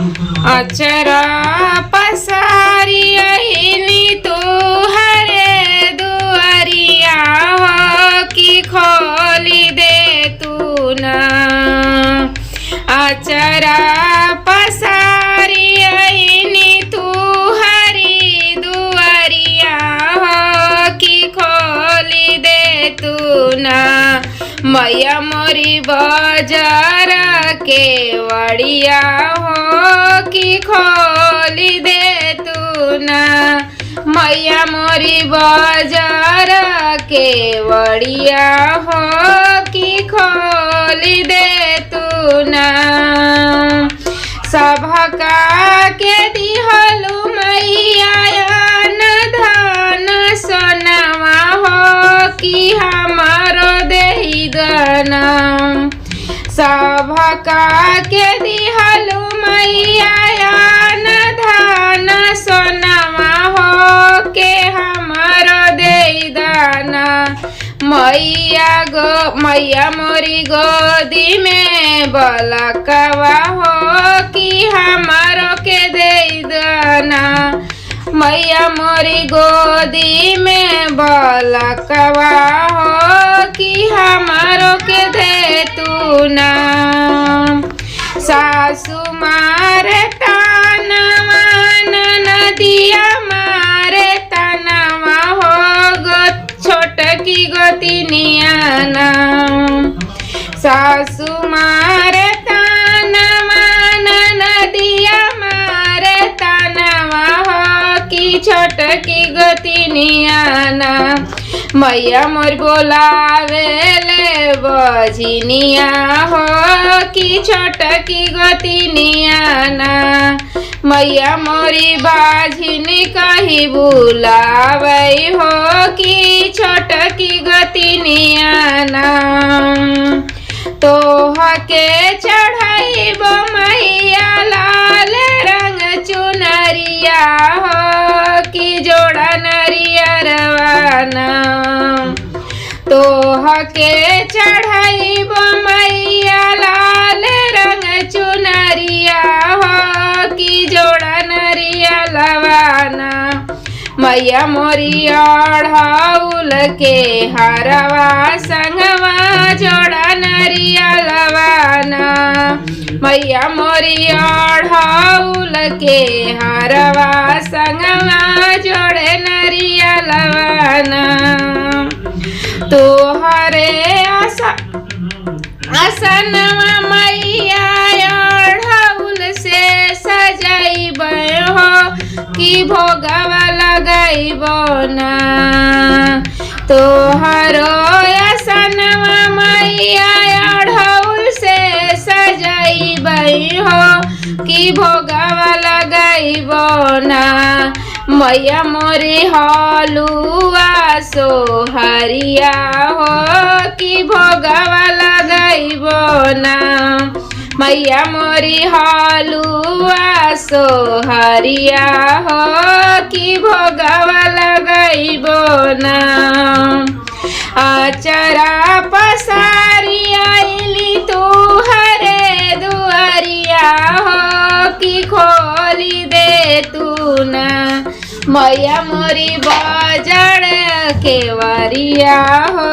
अचरा पसारी अइली तुहरे दुआरिया हो कि खोली दे तू ना। अचरा पसारी अइली तुहरी दुआरिया हो कि खोली दे तू ना। मैया मोरी बाजार के वड़िया हो कि खोली दे तू ना। मैया मोरी बाजार के वड़िया हो कि खोली दे तू ना। सबका के दिहलु मैया धन सोनावा हो कि हमारो देहि दाना। सबका के दिहलु मैया धन सोनावा हो के हमारो देहि दाना। मैया मोरी गोदी में बलकवा हो कि हमारो के देहि दाना। मैया मोरी गोदी में बलकवा हो कि हमारो के दे तू ना। सासु मारे तानवा नदिया मारे तानवा हो छोटकी गोतिनिया ना। सासु मारे तानवा नदिया मारे तानवा हो कि छोटकी गोतिनिया ना। मैया मोर बोलावेले बजनिया हो कि छोटकी गोतिनिया ना। मैया मोरी बाझिन कही बुलावे हो कि छोटकी गोतिनिया ना। तोह के चढ़ाइब मैया लाल रंग चुनरिया हो कि जोड़ा नरियरवाना। तोह के चढ़ाइब मैया लाल रंग चुनरिया हो कि जोड़ा नरियलवाना। मैया मोरी अढ़ौल के हरवा संगवा जोड़ा नरियलवाना। मैया मोरी अढ़ौल के हरवा संगवा जोड़े नरियलवाना। तोहरे आसनवा मैया अढ़ौल से सजाइब हो कि भोगवा लगाइब ना। तोहरो आसनवा मैया अढ़ौल से सजाइब हो कि भोगवा लगाइब ना। मैया मोरी हलुआ सोहरिया हो कि भोगवा लगाइब ना। मैया मोरी हलुआ सोहरिया हो कि भोगवा लगाइब ना। अचरा पसारी अइली तुहरे दुआरिया हो कि खोली दे तू ना। मैया मोरी बाजार के वड़िया हो।